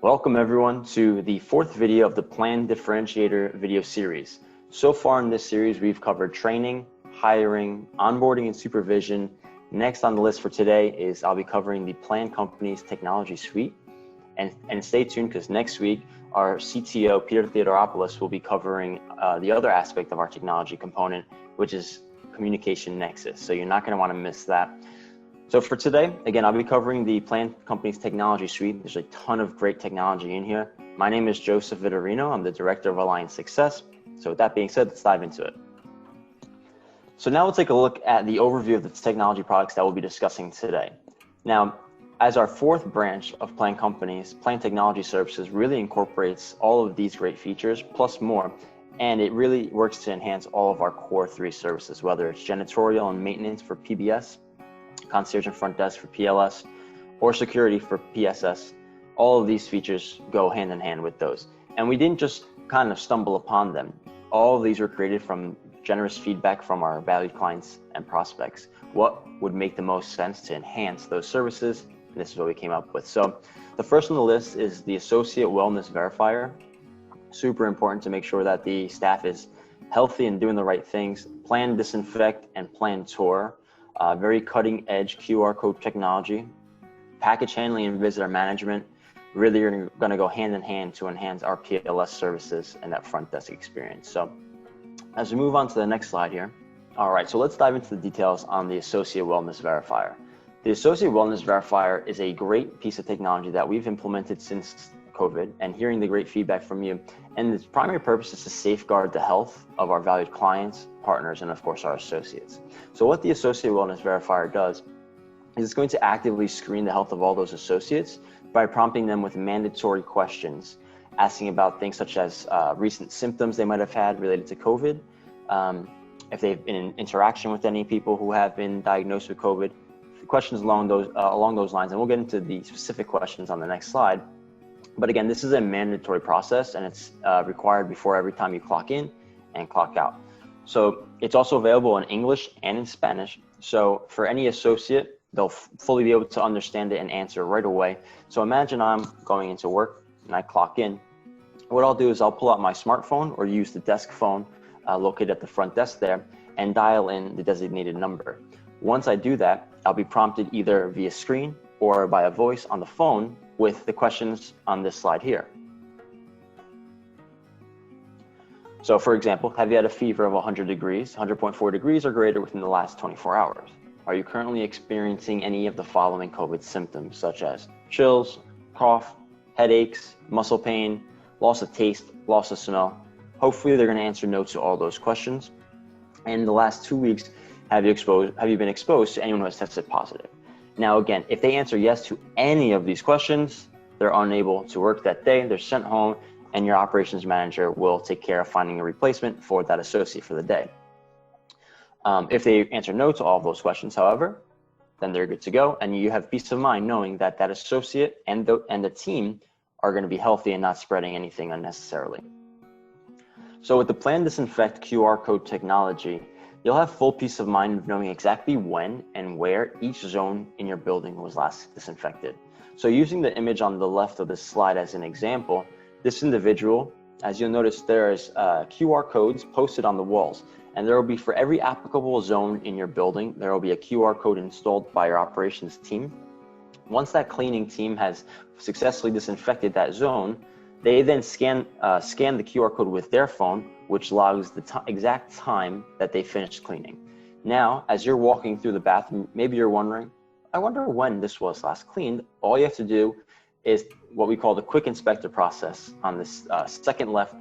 Welcome everyone to the fourth video of the Plan Differentiator video series. So far in this series, we've covered training, hiring, onboarding, and supervision. Next on the list for today is I'll be covering the Plan Company's technology suite. And stay tuned because next week, our CTO, Peter Theodoropoulos, will be covering the other aspect of our technology component, which is communication nexus. So you're not going to want to miss that. So for today, again, I'll be covering the Plan Company's technology suite. There's a ton of great technology in here. My name is Joseph Vitorino. I'm the Director of Alliance Success. So with that being said, let's dive into it. So now we'll take a look at the overview of the technology products that we'll be discussing today. Now, as our fourth branch of Plan Companies, Plan Technology Services really incorporates all of these great features plus more, and it really works to enhance all of our core three services, whether it's janitorial and maintenance for PBS, concierge and front desk for PLS, or security for PSS. All of these features go hand in hand with those. And we didn't just kind of stumble upon them. All of these were created from generous feedback from our valued clients and prospects. What would make the most sense to enhance those services? And this is what we came up with. So the first on the list is the Associate Wellness Verifier. Super important to make sure that the staff is healthy and doing the right things. Plan Disinfect and Plantor. Very cutting edge QR code technology. Package handling and visitor management really are going to go hand in hand to enhance our PLS services and that front desk experience. So as we move on to the next slide here. All right, so let's dive into the details on the Associate Wellness Verifier. The Associate Wellness Verifier is a great piece of technology that we've implemented since COVID and hearing the great feedback from you. And its primary purpose is to safeguard the health of our valued clients, partners, and of course our associates. So what the Associate Wellness Verifier does is it's going to actively screen the health of all those associates by prompting them with mandatory questions, asking about things such as recent symptoms they might have had related to COVID, if they've been in interaction with any people who have been diagnosed with COVID, questions along those lines. And we'll get into the specific questions on the next slide. But again, this is a mandatory process and it's required before every time you clock in and clock out. So it's also available in English and in Spanish. So for any associate, they'll fully be able to understand it and answer right away. So imagine I'm going into work and I clock in. What I'll do is I'll pull out my smartphone or use the desk phone located at the front desk there and dial in the designated number. Once I do that, I'll be prompted either via screen or by a voice on the phone with the questions on this slide here. So for example, have you had a fever of 100 degrees, 100.4 degrees or greater within the last 24 hours? Are you currently experiencing any of the following COVID symptoms, such as chills, cough, headaches, muscle pain, loss of taste, loss of smell? Hopefully they're going to answer no to all those questions. And in the last 2 weeks, have you been exposed to anyone who has tested positive? Now, again, if they answer yes to any of these questions, they're unable to work that day, they're sent home, and your operations manager will take care of finding a replacement for that associate for the day. If they answer no to all of those questions, however, then they're good to go, and you have peace of mind knowing that that associate and the team are going to be healthy and not spreading anything unnecessarily. So with the Plan Disinfect QR code technology, you'll have full peace of mind of knowing exactly when and where each zone in your building was last disinfected. So using the image on the left of this slide as an example, this individual, as you'll notice, there's QR codes posted on the walls, and there will be for every applicable zone in your building, there will be a QR code installed by your operations team. Once that cleaning team has successfully disinfected that zone, they then scan the QR code with their phone, which logs the exact time that they finished cleaning. Now, as you're walking through the bathroom, maybe you're wondering, I wonder when this was last cleaned. All you have to do is what we call the quick inspector process on this second left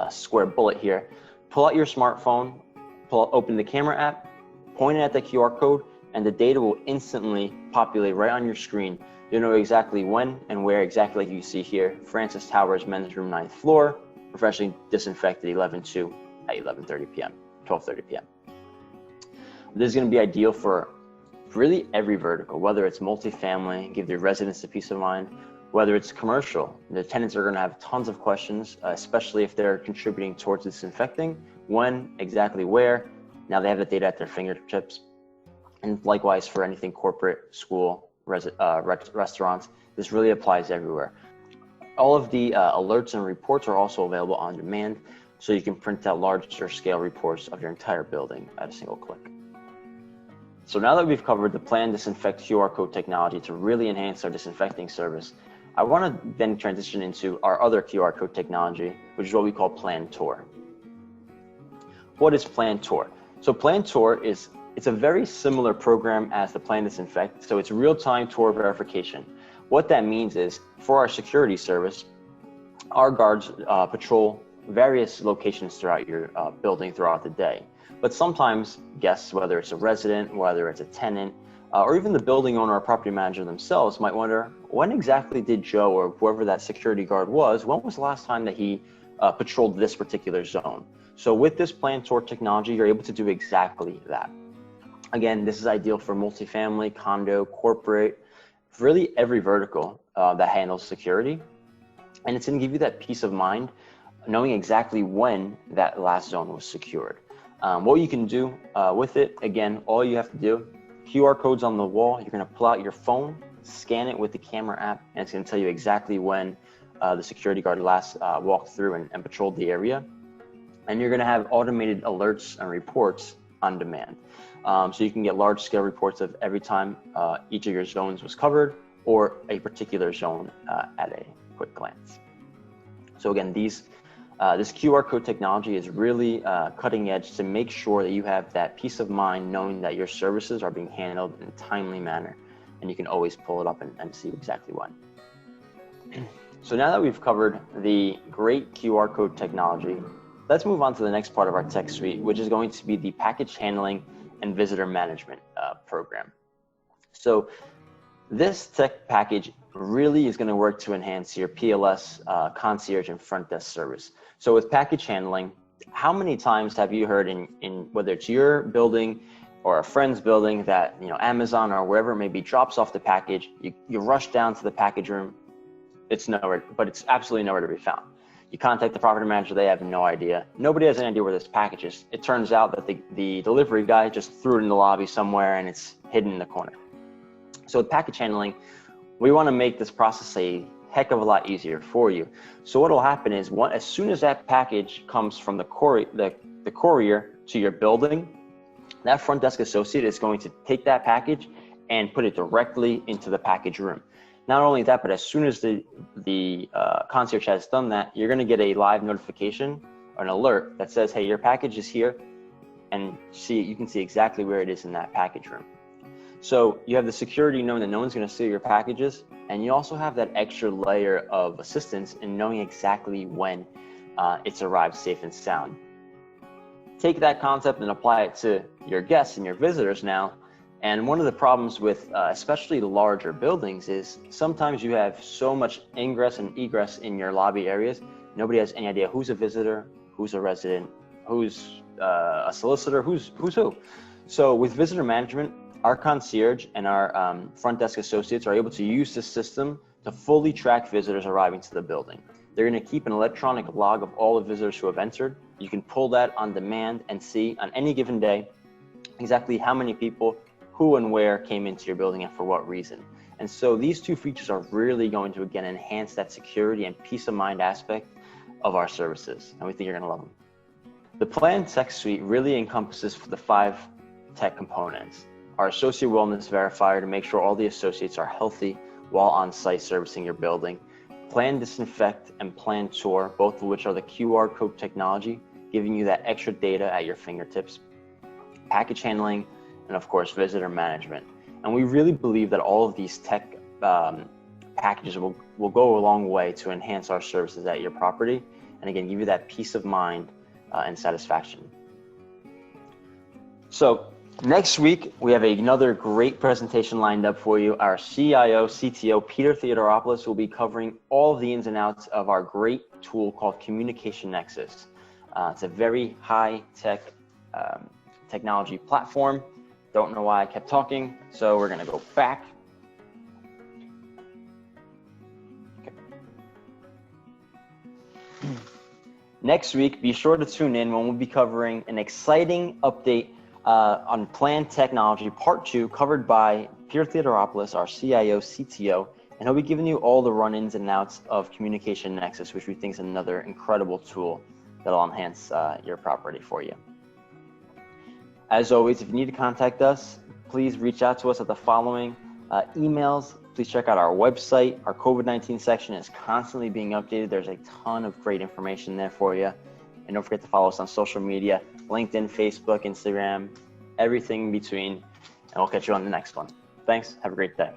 square bullet here. Pull out your smartphone, open the camera app, point it at the QR code, and the data will instantly populate right on your screen. You'll know exactly when and where, exactly like you see here. Francis Towers, men's room, 9th floor, professionally disinfected 11/2 at 11:30 p.m., 12:30 p.m. This is going to be ideal for really every vertical, whether it's multifamily, give their residents a peace of mind, whether it's commercial. The tenants are going to have tons of questions, especially if they're contributing towards disinfecting. When, exactly where. Now they have the data at their fingertips. And likewise for anything corporate, school, restaurants, this really applies everywhere. All of the alerts and reports are also available on demand, so you can print out larger scale reports of your entire building at a single click. So now that we've covered the Plan, Disinfect QR code technology to really enhance our disinfecting service, I want to then transition into our other QR code technology, which is what we call Plantor. What is Plantor? So Plantor it's a very similar program as the Plan Disinfect, so it's real-time tour verification. What that means is, for our security service, our guards patrol various locations throughout your building throughout the day. But sometimes guests, whether it's a resident, whether it's a tenant, or even the building owner or property manager themselves might wonder, when exactly did Joe or whoever that security guard was, when was the last time that he patrolled this particular zone? So with this Plantor technology, you're able to do exactly that. Again, this is ideal for multifamily, condo, corporate, really every vertical that handles security. And it's going to give you that peace of mind, knowing exactly when that last zone was secured. What you can do with it, again, all you have to do, QR codes on the wall, you're going to pull out your phone, scan it with the camera app, and it's going to tell you exactly when the security guard last walked through and patrolled the area. And you're going to have automated alerts and reports on demand. So you can get large scale reports of every time each of your zones was covered or a particular zone at a quick glance. So again, this QR code technology is really cutting edge to make sure that you have that peace of mind knowing that your services are being handled in a timely manner, and you can always pull it up and see exactly when. So now that we've covered the great QR code technology, let's move on to the next part of our tech suite, which is going to be the package handling and visitor management program. So this tech package really is going to work to enhance your PLS, concierge, and front desk service. So with package handling, how many times have you heard in whether it's your building or a friend's building that, you know, Amazon or wherever it may be drops off the package, you rush down to the package room, it's nowhere, but it's absolutely nowhere to be found. You contact the property manager, they have no idea. Nobody has any idea where this package is. It turns out that the delivery guy just threw it in the lobby somewhere and it's hidden in the corner. So with package handling, we want to make this process a heck of a lot easier for you. So what will happen is, as soon as that package comes from the courier to your building, that front desk associate is going to take that package and put it directly into the package room. Not only that, but as soon as the concierge has done that, you're going to get a live notification or an alert that says, hey, your package is here, and you can see exactly where it is in that package room. So you have the security knowing that no one's going to steal your packages, and you also have that extra layer of assistance in knowing exactly when it's arrived safe and sound. Take that concept and apply it to your guests and your visitors now. And one of the problems with especially larger buildings is sometimes you have so much ingress and egress in your lobby areas. Nobody has any idea who's a visitor, who's a resident, who's a solicitor, who's who. So with visitor management, our concierge and our front desk associates are able to use this system to fully track visitors arriving to the building. They're going to keep an electronic log of all the visitors who have entered. You can pull that on demand and see on any given day exactly how many people, who and where came into your building and for what reason. And so these two features are really going to, again, enhance that security and peace of mind aspect of our services. And we think you're going to love them. The Plan Tech Suite really encompasses the 5 tech components. Our Associate Wellness Verifier to make sure all the associates are healthy while on site servicing your building. Plan Disinfect and Plantor, both of which are the QR code technology, giving you that extra data at your fingertips. Package handling, and of course, visitor management. And we really believe that all of these tech packages will go a long way to enhance our services at your property, and again, give you that peace of mind and satisfaction. So next week, we have another great presentation lined up for you. Our CIO, CTO, Peter Theodoropoulos, will be covering all of the ins and outs of our great tool called Communication Nexus. It's a very high-tech technology platform. Don't know why I kept talking, so we're gonna go back. Okay. Next week, be sure to tune in when we'll be covering an exciting update on Plan Technology Part 2, covered by Peter Theodoropoulos, our CIO, CTO, And he'll be giving you all the run-ins and outs of Communication Nexus, which we think is another incredible tool that'll enhance your property for you. As always, if you need to contact us, please reach out to us at the following emails. Please check out our website. Our COVID-19 section is constantly being updated. There's a ton of great information there for you. And don't forget to follow us on social media, LinkedIn, Facebook, Instagram, everything in between. And we'll catch you on the next one. Thanks. Have a great day.